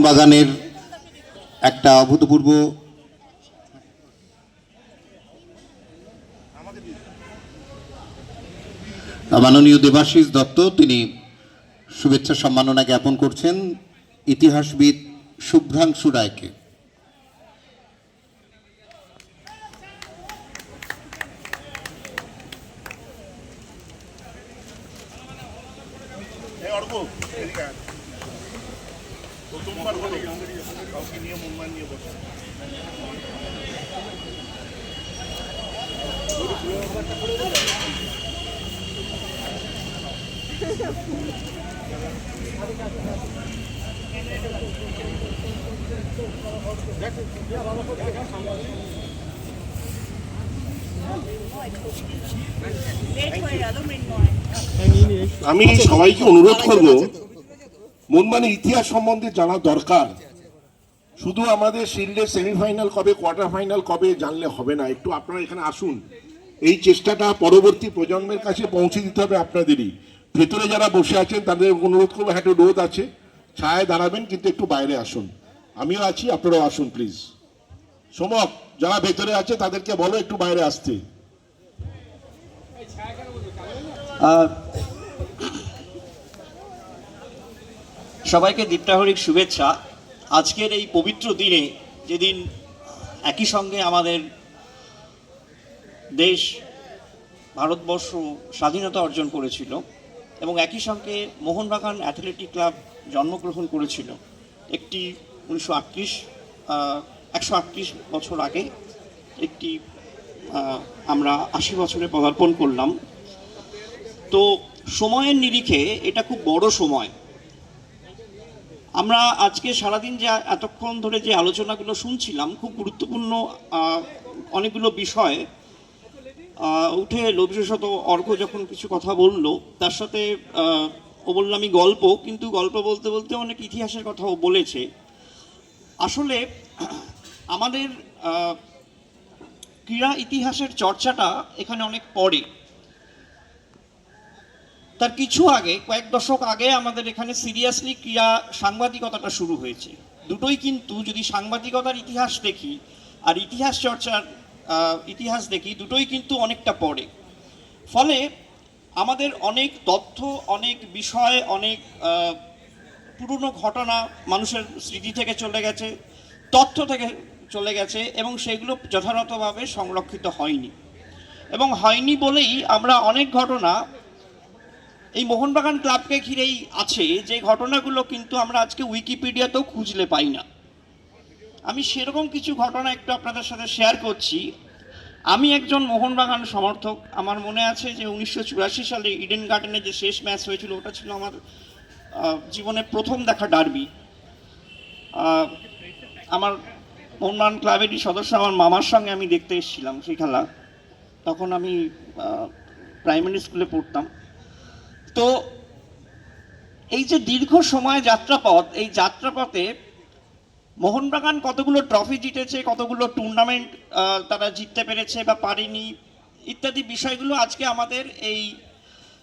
বাগানের একটা অভূতপূর্ব মাননীয় দেবাশিস দত্ত তিনি শুভেচ্ছা সম্মাননা জ্ঞাপন করছেন ইতিহাসবিদ শুভ্রাংশু রায়কে। আমি সবাইকে অনুরোধ করব মনমানের ইতিহাস সম্বন্ধে জানা দরকার। শুধু আমাদের শিল্ডের সেমিফাইনাল কবে, কোয়ার্টার ফাইনাল কবে জানলে হবে না, একটু আপনারা এখানে আসুন। এই চেষ্টাটা পরবর্তী প্রজন্মের কাছে পৌঁছে দিতে হবে আপনাদেরই। ভেতরে যারা বসে আছেন তাদের অনুরোধ করবো, হ্যাঁ একটু রোদ আছে, ছায়ায় দাঁড়াবেন, কিন্তু একটু বাইরে আসুন। আমিও আছি, আপনারাও আসুন প্লিজ। সমক যারা ভেতরে আছে তাদেরকে বলো একটু বাইরে আসতে। সবাইকে দীপ্তাহরিক শুভেচ্ছা। আজকের এই পবিত্র দিনে, যেদিন একই সঙ্গে আমাদের দেশ ভারতবর্ষ স্বাধীনতা অর্জন করেছিল এবং একই সঙ্গে মোহনবাগান অ্যাথলেটিক ক্লাব জন্মগ্রহণ করেছিল একটি 138 বছর আগে, একটি আমরা 80 বছরে পদার্পণ করলাম। তো সময়ের নিরিখে এটা খুব বড় সময়। আমরা আজকে সারাদিন যে এতক্ষণ ধরে যে আলোচনাগুলো শুনছিলাম, খুব গুরুত্বপূর্ণ অনেকগুলো বিষয় উঠে এলো। বিশেষত অর্ঘ্য যখন কিছু কথা বললো, তার সাথে ও বললো আমি গল্প, কিন্তু গল্প বলতে বলতে অনেক ইতিহাসের কথাও বলেছে। আসলে আমাদের ক্রীড়া ইতিহাসের চর্চাটা এখানে অনেক পরে। তার কিছু আগে, কয়েক দশক আগে আমাদের এখানে সিরিয়াসলি ক্রীড়া সাংবাদিকতাটা শুরু হয়েছে। দুটোই কিন্তু যদি সাংবাদিকতার ইতিহাস দেখি আর ইতিহাস চর্চার ইতিহাস দেখি, দুটোই কিন্তু অনেকটা পরে। ফলে আমাদের অনেক তথ্য, অনেক বিষয়, অনেক পুরনো ঘটনা মানুষের স্মৃতি থেকে চলে গেছে, তথ্য থেকে চলে গেছে, এবং সেগুলো যথাযথভাবে সংরক্ষিত হয়নি। এবং হয়নি বলেই আমরা অনেক ঘটনা এই মোহনবাগান ক্লাবকে ঘিরেই আছে, যে ঘটনাগুলো কিন্তু আমরা আজকে উইকিপিডিয়াতেও খুঁজলে পাই না। আমি সেরকম কিছু ঘটনা একটু আপনাদের সাথে শেয়ার করছি। আমি একজন মোহনবাগান সমর্থক। আমার মনে আছে যে 1984 সালে ইডেন গার্ডেনে যে শেষ ম্যাচ হয়েছিল, ওটা ছিল আমার জীবনের প্রথম দেখা ডার্বি। আমার মোহনবাগান ক্লাবেরই সদস্য আমার মামার সঙ্গে আমি দেখতে এসেছিলাম সেই খেলা। তখন আমি প্রাইমারি স্কুলে পড়তাম। তো এই যে দীর্ঘ সময় যাত্রাপথ, এই যাত্রাপথে মোহনবাগান কতগুলো ট্রফি জিতেছে, কতগুলো টুর্নামেন্ট তারা জিততে পেরেছে বা পারেনি, ইত্যাদি বিষয়গুলো আজকে আমাদের এই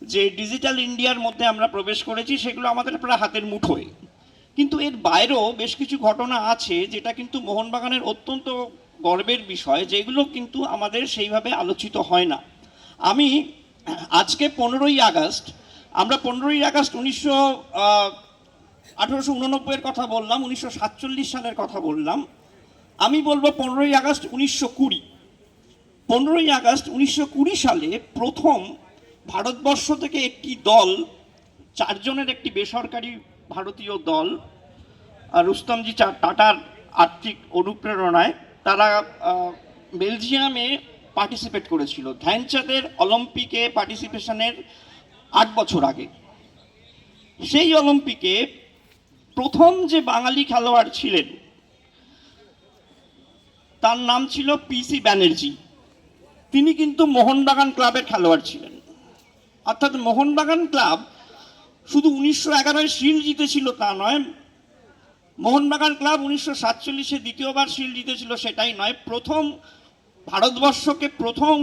যে ডিজিটাল ইন্ডিয়ার মধ্যে আমরা প্রবেশ করেছি, সেগুলো আমাদের প্রায় হাতের মুঠোয়। কিন্তু এর বাইরেও বেশ কিছু ঘটনা আছে যেটা কিন্তু মোহনবাগানের অত্যন্ত গর্বের বিষয়, যেগুলো কিন্তু আমাদের সেইভাবে আলোচিত হয় না। আমি আজকে 15ই আগস্ট, আমরা 15ই আগস্ট 1889-এর কথা বললাম, 1947 সালের কথা বললাম। আমি বলবো 15ই আগস্ট 1920। 15ই আগস্ট 1920 সালে প্রথম ভারতবর্ষ থেকে একটি দল, 4 জনের একটি বেসরকারি ভারতীয় দল, রুস্তমজি টাটার আর্থিক অনুপ্রেরণায়, তারা বেলজিয়ামে পার্টিসিপেট করেছিল ধ্যানচাঁদের অলিম্পিকে পার্টিসিপেশনের 8 বছর আগে। সেই অলিম্পিকে প্রথম যে বাঙালি খেলোয়াড় ছিলেন তার নাম ছিল পিসি ব্যানার্জি। তিনি কিন্তু মোহনবাগান ক্লাবের খেলোয়াড় ছিলেন। অর্থাৎ মোহনবাগান ক্লাব শুধু 1911-এ শিল্ড জিতেছিল তা নয়, মোহনবাগান ক্লাব 1947-এ দ্বিতীয়বার শিল্ড জিতেছিল সেটাই নয়, প্রথম ভারতবর্ষকে প্রথম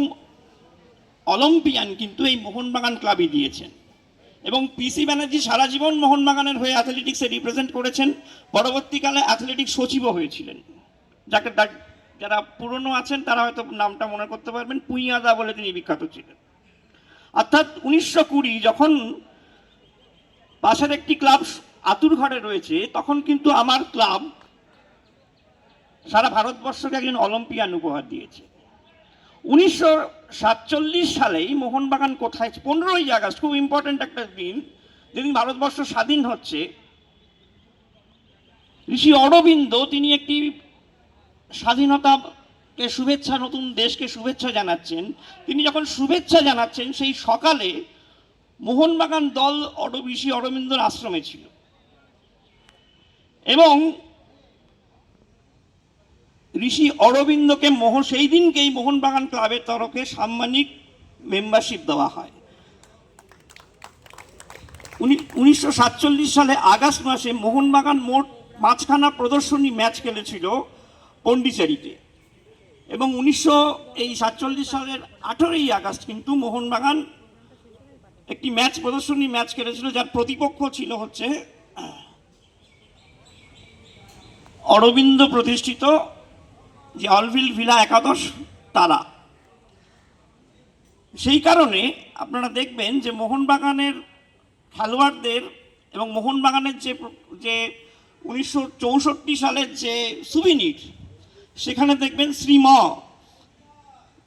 অলিম্পিয়ান কিন্তু এই মোহনবাগান ক্লাবই দিয়েছেন। এবং পিসি ব্যানার্জি সারা জীবন মোহনবাগানের হয়ে অ্যাথলেটিক্সে রিপ্রেজেন্ট করেছেন, পরবর্তীকালে অ্যাথলেটিক্স সচিবও হয়েছিলেন। যারা পুরনো আছেন তারা হয়তো নামটা মনে করতে পারবেন, পুইয়াদা বলে তিনি বিখ্যাত ছিলেন। অর্থাৎ 1920 যখন পাশের একটি ক্লাব আতুরঘরে রয়েছে, তখন কিন্তু আমার ক্লাব সারা ভারতবর্ষকে একজন অলিম্পিয়ান উপহার দিয়েছে। 1947 সালেই মোহনবাগান কোথায়, 15ই আগস্ট, খুব ইম্পর্টেন্ট একটা দিন, যেদিন ভারতবর্ষ স্বাধীন হচ্ছে, ঋষি অরবিন্দ তিনি একটি স্বাধীনতাকে শুভেচ্ছা, নতুন দেশকে শুভেচ্ছা জানাচ্ছেন। তিনি যখন শুভেচ্ছা জানাচ্ছেন সেই সকালে মোহনবাগান দল ঋষি অরবিন্দর আশ্রমে ছিল এবং ঋষি অরবিন্দকে সেই দিনকেই মোহনবাগান ক্লাবের তরফে সাম্মানিক মেম্বারশিপ দেওয়া হয়। 1947 সালে আগস্ট মাসে মোহনবাগান মোট 5খানা প্রদর্শনী ম্যাচ খেলেছিল পন্ডিচেরিতে এবং 1947 সালের 18ই আগস্ট কিন্তু মোহনবাগান একটি প্রদর্শনী ম্যাচ খেলেছিল, যার প্রতিপক্ষ ছিল হচ্ছে অরবিন্দ প্রতিষ্ঠিত যে অলভিল ভিলা একাদশ তারা। সেই কারণে আপনারা দেখবেন যে মোহনবাগানের খেলোয়াড়দের এবং মোহনবাগানের যে 1964 সালের যে সুবিনির, সেখানে দেখবেন শ্রীম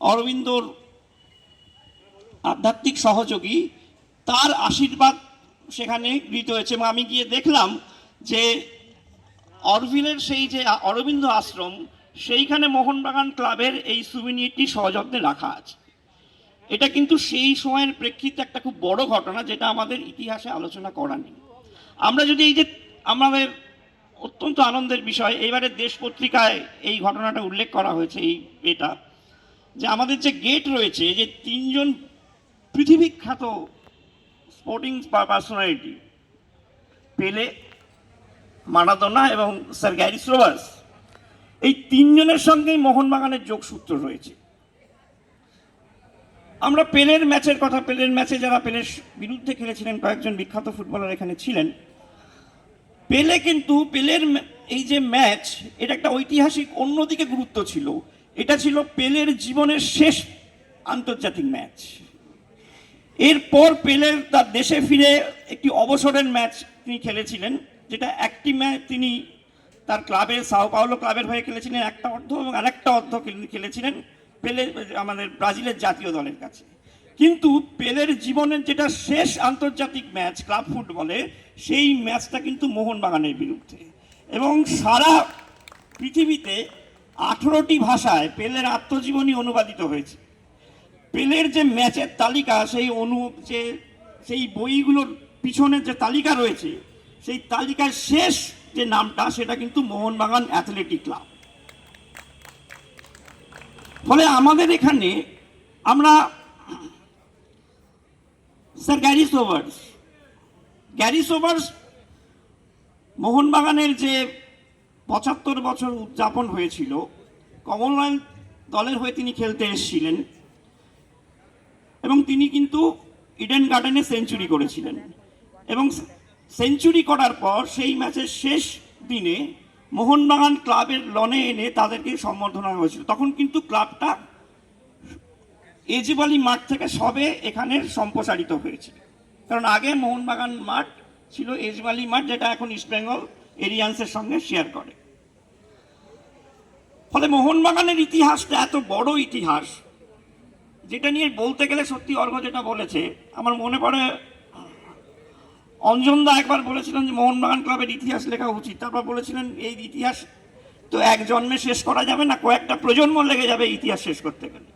অরবিন্দর আধ্যাত্মিক সহযোগী, তার আশীর্বাদ সেখানে গৃহীত হয়েছে। এবং আমি গিয়ে দেখলাম যে অরভিলের সেই যে অরবিন্দ আশ্রম, সেইখানে মোহনবাগান ক্লাবের এই সুবিনিরটি সযত্নে রাখা আছে। এটা কিন্তু সেই সময়ের প্রেক্ষিতে একটা খুব বড় ঘটনা, যেটা আমাদের ইতিহাসে আলোচনা করা নেই। আমরা যদি এই যে আমাদের অত্যন্ত আনন্দের বিষয়, এইবারে দেশ পত্রিকায় এই ঘটনাটা উল্লেখ করা হয়েছে, এটা যে আমাদের যে গেট রয়েছে, যে 3জন পৃথিবীখ্যাত স্পোর্টিং পার্সোনালিটি, পেলে, মারাদোনা এবং স্যার গ্যারি সোবার্স, এই 3জনের সঙ্গেই মোহনবাগানের যোগসূত্র রয়েছে। আমরা পেলের ম্যাচে যারা পেলের বিরুদ্ধে খেলেছিলেন, কয়েকজন বিখ্যাত ফুটবলার এখানে ছিলেন। পেলের এই যে ম্যাচ, এটা একটা ঐতিহাসিক অন্যদিকে গুরুত্ব ছিল। এটা ছিল পেলের জীবনের শেষ আন্তর্জাতিক ম্যাচ। এরপর পেলের তার দেশে ফিরে একটি অবসরের ম্যাচ তিনি খেলেছিলেন, যেটা একটি ম্যাচ তিনি তার ক্লাবের, সাও পাওলো ক্লাবের হয়ে খেলেছিলেন একটা অর্ধ, এবং আরেকটা অর্ধ খেলেছিলেন পেলে আমাদের ব্রাজিলের জাতীয় দলের কাছে। কিন্তু পেলের জীবনের যেটা শেষ আন্তর্জাতিক ম্যাচ ক্লাব ফুটবলে, সেই ম্যাচটা কিন্তু মোহনবাগানের বিরুদ্ধে। এবং সারা পৃথিবীতে 18টি ভাষায় পেলের আত্মজীবনী অনুবাদিত হয়েছে। পেলের যে ম্যাচের তালিকা, সেই বইগুলোর পিছনের যে তালিকা রয়েছে, সেই তালিকার শেষ যে নামটা, সেটা কিন্তু মোহনবাগান অ্যাথলেটিক ক্লাব। ফলে আমাদের এখানে আমরা স্যার গ্যারি সোবার্স মোহনবাগানের যে 75 বছর উদযাপন হয়েছিল, কমনওয়েলথ দলের হয়ে তিনি খেলতে এসেছিলেন এবং তিনি কিন্তু ইডেন গার্ডেনে সেঞ্চুরি করেছিলেন। এবং সেঞ্চুরি করার পর সেই ম্যাচের শেষ দিনে মোহনবাগান ক্লাবের লনে এনে তাদেরকে সম্বর্ধনা হয়েছিল। তখন কিন্তু ক্লাবটা এজেবালি মাঠ থেকে সবে এখানে সম্প্রসারিত হয়েছে, কারণ আগে মোহনবাগান মাঠ ছিল এজেবালি মাঠ, যেটা এখন ইস্টবেঙ্গল এরিয়ান্সের সঙ্গে শেয়ার করে। ফলে মোহনবাগানের ইতিহাসটা এত বড় ইতিহাস, যেটা নিয়ে বলতে গেলে সত্যি অর্ঘ যেটা বলেছে, আমার মনে পড়ে অঞ্জনদা একবার বলেছিলেন যে মোহনবাগান ক্লাবের ইতিহাস লেখা উচিত। তারপর বলেছিলেন এই ইতিহাস তো এক জন্মে শেষ করা যাবে না, কয়েকটা প্রজন্ম লেগে যাবে ইতিহাস শেষ করতে গেলে।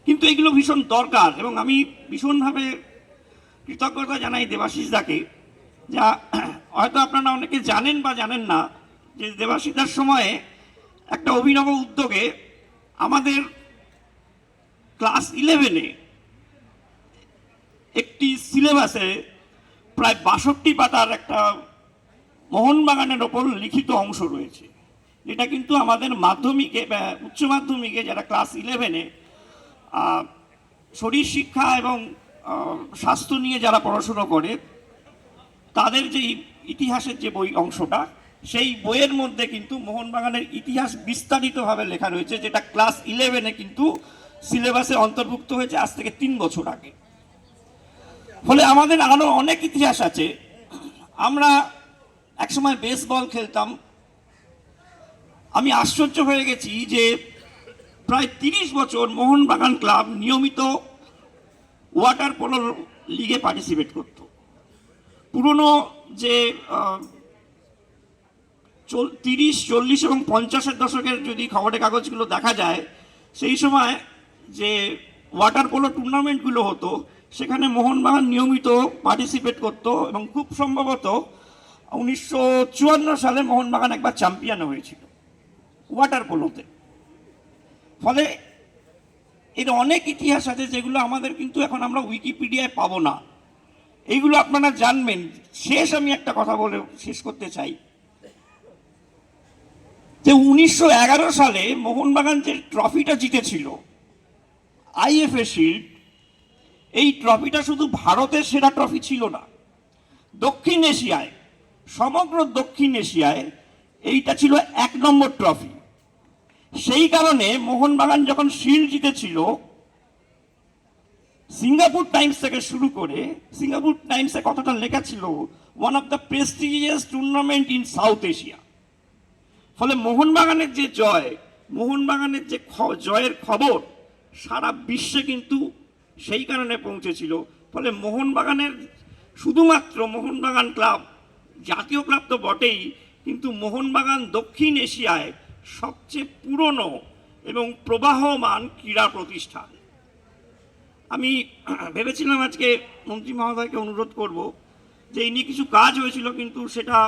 কিন্তু এগুলো ভীষণ দরকার, এবং আমি ভীষণভাবে কৃতজ্ঞতা জানাই দেবাশিসদাকে। যা হয়তো আপনারা অনেকে জানেন বা জানেন না, যে দেবাশিসদার সময়ে একটা অভিনব উদ্যোগে আমাদের ক্লাস 11-এ একটি সিলেবাসে প্রায় 62 পাতার একটা মোহনবাগানের ওপর লিখিত অংশ রয়েছে, যেটা কিন্তু আমাদের মাধ্যমিকে, উচ্চ মাধ্যমিকে যারা ক্লাস 11-এ শরীর শিক্ষা এবং স্বাস্থ্য নিয়ে যারা পড়াশুনো করে তাদের যে ইতিহাসের যে বই অংশটা, সেই বইয়ের মধ্যে কিন্তু মোহনবাগানের ইতিহাস বিস্তারিতভাবে লেখা রয়েছে, যেটা ক্লাস 11-এ কিন্তু সিলেবাসে অন্তর্ভুক্ত হয়েছে আজ থেকে 3 বছর আগে। ফলে আমাদের আরো অনেক ইতিহাস আছে। আমরা একসময় বেসবল খেলতাম, আমি আশ্চর্য হয়ে গেছি যে প্রায় 30 বছর মোহনবাগান ক্লাব নিয়মিত ওয়াটার পোলো লিগে পার্টিসিপেট করত। পুরনো যে 30, 40 এবং 50-এর দশকের যদি খবরের কাগজগুলো দেখা যায়, সেই সময় যে ওয়াটার পোলো টুর্নামেন্টগুলো হতো সেখানে মোহনবাগান নিয়মিত পার্টিসিপেট করত এবং খুব সম্ভবত 1954 সালে মোহনবাগান একবার চ্যাম্পিয়ন হয়েছিল ওয়াটার পোলোতে। ফলে এর অনেক ইতিহাস আছে যেগুলো আমাদের কিন্তু এখন আমরা উইকিপিডিয়ায় পাবো না, এইগুলো আপনারা জানবেন। শেষ আমি একটা কথা বলে শেষ করতে চাই যে 1911 সালে মোহনবাগান যে ট্রফিটা জিতেছিল আইএফএ শিল্ড, এই ট্রফিটা শুধু ভারতের সেরা ট্রফি ছিল না, দক্ষিণ এশিয়ায়, সমগ্র দক্ষিণ এশিয়ায় এইটা ছিল 1 নম্বর ট্রফি। সেই কারণে মোহনবাগান যখন শিল্ড জিতেছিল, সিঙ্গাপুর টাইমস থেকে শুরু করে, সিঙ্গাপুর টাইমসে কথাটা লেখা ছিল one of the prestigious tournament in south Asia. ফলে মোহনবাগানের যে জয়, মোহনবাগানের যে জয়ের খবর সারা বিশ্বে কিন্তু সেই কারণে পৌঁছেছিল। ফলে মোহনবাগানের শুধুমাত্র মোহনবাগান ক্লাব জাতীয় ক্লাব তো বটেই, কিন্তু মোহনবাগান দক্ষিণ এশিয়ায় সবচেয়ে পুরনো এবং প্রবাহমান ক্রীড়া প্রতিষ্ঠান। আমি ভেবেছিলাম আজকে মন্ত্রী মহোদয়কে অনুরোধ করব যে এই নিয়ে কিছু কাজ হয়েছিল, কিন্তু সেটা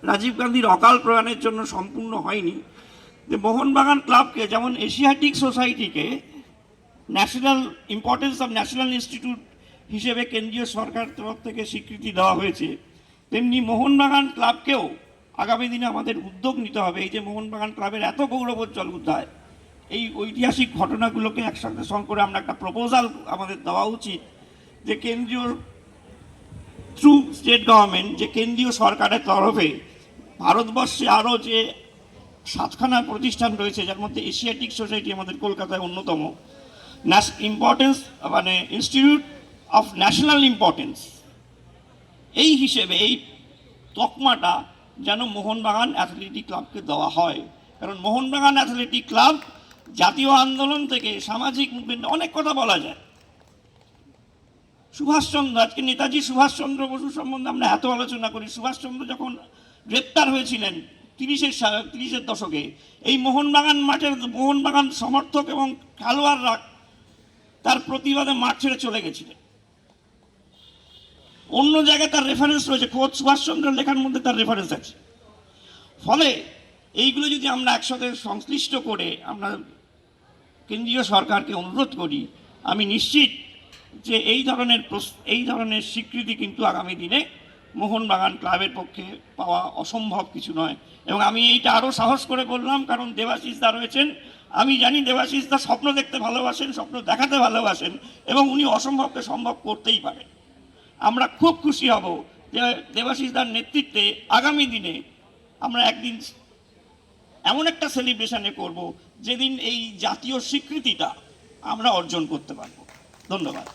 রাজীব গান্ধীর অকাল প্রয়াণের জন্য সম্পূর্ণ হয়নি। যে মোহনবাগান ক্লাবকে যেমন এশিয়াটিক সোসাইটিকে national importance of national institute হিসেবে কেন্দ্রীয় সরকার তরফ থেকে স্বীকৃতি দেওয়া হয়েছে, তেমনি মোহনবাগান ক্লাবকেও আগামী দিনে আমাদের উদ্যোগ নিতে হবে। এই যে মোহনবাগান ক্লাবের এত গৌরবোজ্জ্বল অধ্যায়, এই ঐতিহাসিক ঘটনাগুলোকে একসাথে সঙ্গে করে আমরা একটা প্রপোজাল আমাদের দেওয়া উচিত যে কেন্দ্রীয় থ্রু স্টেট গভর্নমেন্ট, যে কেন্দ্রীয় সরকারের তরফে ভারতবর্ষে আরও যে 7খানা প্রতিষ্ঠান রয়েছে, যার মধ্যে এশিয়াটিক সোসাইটি আমাদের কলকাতায় অন্যতম, ইম্পর্টেন্স মানে ইনস্টিটিউট অফ ন্যাশনাল ইম্পর্টেন্স, এই হিসেবে এই তকমাটা যেন মোহনবাগান অ্যাথলেটিক ক্লাবকে দেওয়া হয়। কারণ মোহনবাগান অ্যাথলেটিক ক্লাব জাতীয় আন্দোলন থেকে সামাজিক মুভমেন্ট, অনেক কথা বলা যায়। সুভাষচন্দ্র, আজকে নেতাজি সুভাষচন্দ্র বসু সম্বন্ধে আমরা এত আলোচনা করি। সুভাষচন্দ্র যখন গ্রেপ্তার হয়েছিলেন 30-এর দশকে, এই মোহনবাগান মাঠের মোহনবাগান সমর্থক এবং খেলোয়াড়রা তার প্রতিবাদে মাঠ ছেড়ে চলে গেছিলেন। অন্য জায়গায় তার রেফারেন্স রয়েছে, খোদ সুভাষচন্দ্রের লেখার মধ্যে তার রেফারেন্স আছে। ফলে এইগুলো যদি আমরা একসাথে সংশ্লিষ্ট করে আমরা কেন্দ্রীয় সরকারকে অনুরোধ করি, আমি নিশ্চিত যে এই ধরনের স্বীকৃতি কিন্তু আগামী দিনে মোহনবাগান ক্লাবের পক্ষে পাওয়া অসম্ভব কিছু নয়। এবং আমি এইটা আরও সাহস করে বললাম কারণ দেবাশিস দা রয়েছেন। আমি জানি দেবাশিস দা স্বপ্ন দেখতে ভালোবাসেন, স্বপ্ন দেখাতে ভালোবাসেন, এবং উনি অসম্ভবকে সম্ভব করতেই পারেন। আমরা খুব খুশি হব যে দেবাশিস দার নেতৃত্বে আগামী দিনে আমরা একদিন এমন একটা সেলিব্রেশনে করব যেদিন এই জাতীয় স্বীকৃতিটা আমরা অর্জন করতে পারব। ধন্যবাদ।